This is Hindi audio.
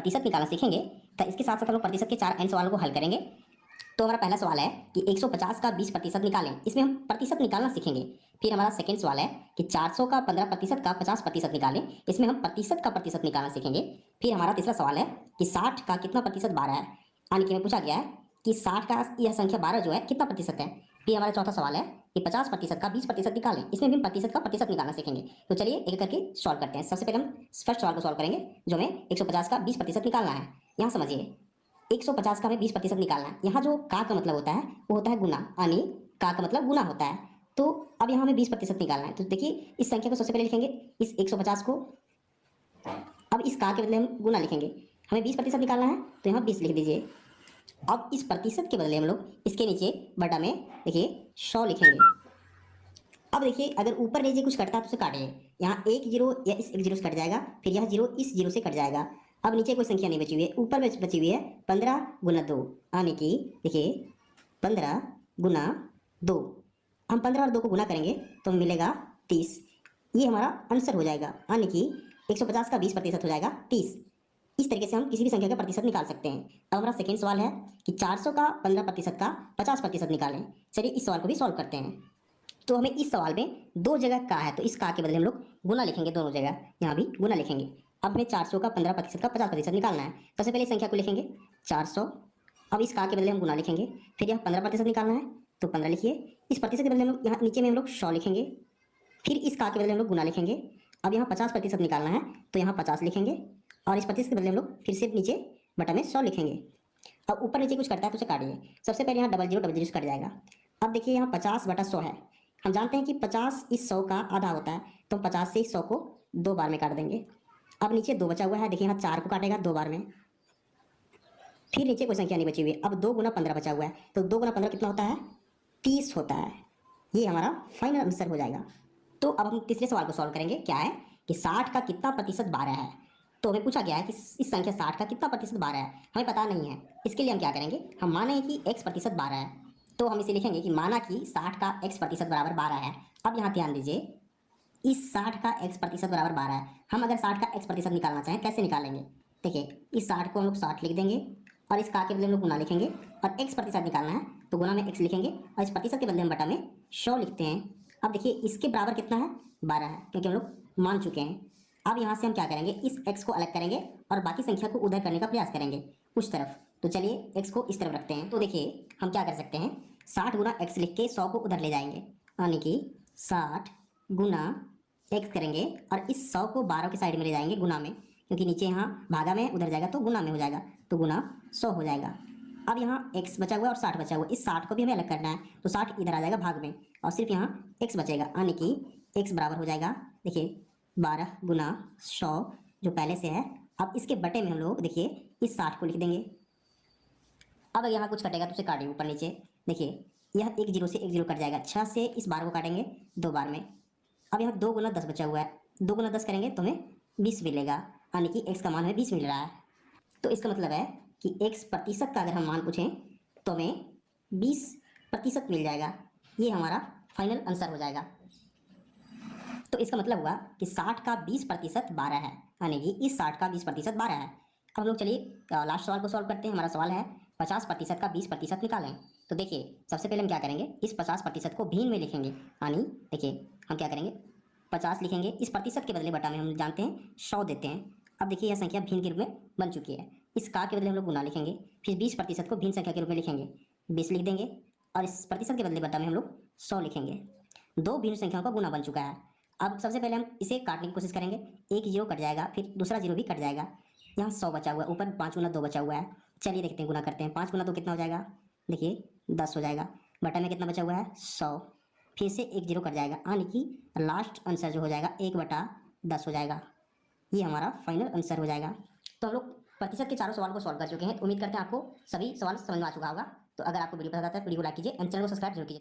प्रतिशत निकालना सीखेंगे तो इसके साथ साथ हम लोग प्रतिशत के 4 अन्य सवालों को हल करेंगे। तो हमारा पहला सवाल है कि 150 का 20% निकालें, इसमें हम प्रतिशत निकालना सीखेंगे। फिर हमारा सेकंड सवाल है कि 400 का 15% का 50% निकालें, इसमें हम प्रतिशत का प्रतिशत निकालना सीखेंगे। फिर हमारा तीसरा सवाल है कि 60 का कितना प्रतिशत 12 है, यानी कि हमें पूछा गया है कि 60 का यह संख्या 12 जो है कितना प्रतिशत है। फिर हमारा चौथा सवाल है कि 50% का 20% निकालें, इसमें भी हम प्रतिशत का प्रतिशत निकालना सीखेंगे। तो चलिए एक करके सॉल्व करते हैं। सबसे पहले हम फर्स्ट सवाल को सॉल्व करेंगे जो हमें 150 का 20% निकालना है। यहाँ समझिए 150 का हमें 20% निकालना है। यहाँ जो का मतलब होता है वो होता है गुना, यानी का मतलब गुना होता है। तो अब यहाँ हमें 20% निकालना है। तो देखिए इस संख्या को सबसे पहले लिखेंगे इस 150 को, अब इस का के बदले हम गुना लिखेंगे। हमें 20% निकालना है तो यहाँ 20 लिख दीजिए। अब इस प्रतिशत के बदले हम लोग इसके नीचे बटा में देखिए 100 लिखेंगे। अब देखिए अगर ऊपर नीचे कुछ कटता है तो उसे काटिए। यहाँ एक जीरो या इस एक जीरो से कट जाएगा, फिर यह जीरो इस जीरो से कट जाएगा। अब नीचे कोई संख्या नहीं बची हुई है, ऊपर में बची हुई है 15 गुना 2, यानी कि देखिए 15 गुना 2। हम 15 और 2 को गुना करेंगे तो मिलेगा 30। ये हमारा आंसर हो जाएगा, यानी कि 150 का 20% हो जाएगा 30। इस तरीके से हम किसी भी संख्या का प्रतिशत निकाल सकते हैं। अब हमारा सेकंड सवाल है कि 400 का 15% का 50% निकालें। चलिए इस सवाल को भी सॉल्व करते हैं। तो हमें इस सवाल में दो जगह का है, तो इस का के बदले हम लोग गुना लिखेंगे, दोनों जगह यहाँ भी गुना लिखेंगे। अब हमें 400 का 15% का 50% निकालना है। सबसे पहले संख्या को लिखेंगे 400, अब इस का के बदले हम गुना लिखेंगे। फिर यहाँ 15% निकालना है तो 15 लिखिए। इस प्रतिशत के बदले हम लोग यहाँ नीचे में हम लोग 100 लिखेंगे। फिर इस का के बदले हम लोग गुना लिखेंगे। अब यहाँ 50% निकालना है तो यहाँ 50 लिखेंगे, और इस प्रतिशत के बदले हम लोग फिर से नीचे बटा में 100 लिखेंगे। अब ऊपर नीचे कुछ कटता है तो उसे काटिए। सबसे पहले यहाँ डबल जीरो से कट जाएगा। अब देखिए यहाँ 50 बटा 100 है। हम जानते हैं कि 50 इस 100 का आधा होता है, तो हम 50 से इस 100 को 2 बार में काट देंगे। अब नीचे 2 बचा हुआ है, देखिए यहाँ 4 को काटेगा 2 बार में। फिर नीचे कोई संख्या नहीं बची हुई है। अब 2 गुना 15 बचा हुआ है, तो 2 गुना 15 कितना होता है, 30 होता है। ये हमारा फाइनल आंसर हो जाएगा। तो अब हम तीसरे सवाल को सॉल्व करेंगे। क्या है कि 60 का कितना प्रतिशत 12 है। तो हमें पूछा गया है कि इस संख्या 60 का कितना प्रतिशत 12 है, हमें पता नहीं है। इसके लिए हम क्या करेंगे, हम माने कि x% 12 है, तो हम इसे लिखेंगे कि माना कि 60 का x% बराबर 12 है। अब यहाँ ध्यान दीजिए इस 60 का x% बराबर 12 है। हम अगर 60 का x% निकालना चाहें कैसे निकालेंगे, देखिए इस 60 को हम लोग 60 लिख देंगे, और इस का के बदले हम लोग गुना लिखेंगे, और x% निकालना है तो गुना में x लिखेंगे, और इस प्रतिशत के बदले हम बटा में 100 लिखते हैं। अब देखिए इसके बराबर कितना है, 12 है, क्योंकि हम लोग मान चुके हैं। अब यहाँ से हम क्या करेंगे, इस x को अलग करेंगे और बाकी संख्या को उधर करने का प्रयास करेंगे उस तरफ। तो चलिए x को इस तरफ रखते हैं। तो देखिए हम क्या कर सकते हैं, 60 गुना x लिख के 100 को उधर ले जाएंगे, यानी कि 60 गुना x करेंगे, और इस 100 को 12 के साइड में ले जाएंगे गुना में, क्योंकि नीचे यहाँ भागा में उधर जाएगा तो गुना में हो जाएगा, तो गुना 100 हो जाएगा। अब यहाँ x बचा हुआ है और 60 बचा हुआ है, इस 60 को भी हमें अलग करना है, तो 60 इधर आ जाएगा भाग में, और सिर्फ यहाँ x बचेगा, यानी कि x बराबर हो जाएगा देखिए 12 गुना 100 जो पहले से है। अब इसके बटे में हम लोग देखिए इस 60 को लिख देंगे। अब यहाँ कुछ कटेगा तो उसे काटिए ऊपर नीचे, देखिए यह एक जीरो से एक जीरो कट जाएगा, 6 से इस 12 को काटेंगे 2 बार में। अब यहाँ 2 गुना 10 बचा हुआ है, 2 गुना 10 करेंगे तो हमें 20 मिलेगा, यानी कि x का मान हमें 20 मिल रहा है। तो इसका मतलब है कि x% का अगर हम मान पूछें तो हमें 20% मिल जाएगा। ये हमारा फाइनल आंसर हो जाएगा। तो इसका मतलब हुआ कि 60 का 20% 12 है, यानी कि इस 60 का 20% 12 है। अब हम लोग चलिए लास्ट सवाल को सॉल्व करते हैं। हमारा सवाल है 50% का 20% निकालें। तो देखिए सबसे पहले हम क्या करेंगे, इस 50% को भिन्न में लिखेंगे, यानी देखिए हम क्या करेंगे 50 लिखेंगे, इस प्रतिशत के बदले बटा में हम जानते हैं 100 देते हैं। अब देखिए यह संख्या भिन्न के रूप में बन चुकी है, इस का के बदले हम लोग गुना लिखेंगे, फिर 20% को भिन्न संख्या के रूप में लिखेंगे, 20 लिख देंगे, और इस प्रतिशत के बदले बटा में हम लोग 100 लिखेंगे। दो भिन्न संख्याओं का गुना बन चुका है। अब सबसे पहले हम इसे काटने की कोशिश करेंगे, एक जीरो कट जाएगा, फिर दूसरा जीरो भी कट जाएगा, यहाँ 100 बचा हुआ है, ऊपर 5 गुना 2 बचा हुआ है। चलिए देखते हैं गुना करते हैं, 5 गुना 2 कितना हो जाएगा, देखिए 10 हो जाएगा, बटा में कितना बचा हुआ है 100, फिर से एक जीरो कट जाएगा, यानी कि लास्ट आंसर जो हो जाएगा 1/10 हो जाएगा। ये हमारा फाइनल आंसर हो जाएगा। तो हम लोग प्रतिशत के चारों सवाल को सॉल्व कर चुके हैं। उम्मीद करते हैं आपको सभी सवाल समझ में आ चुका होगा। तो अगर आपको वीडियो पसंद आता है वीडियो को लाइक कीजिए एंड चैनल को सब्सक्राइब जरूर कीजिए।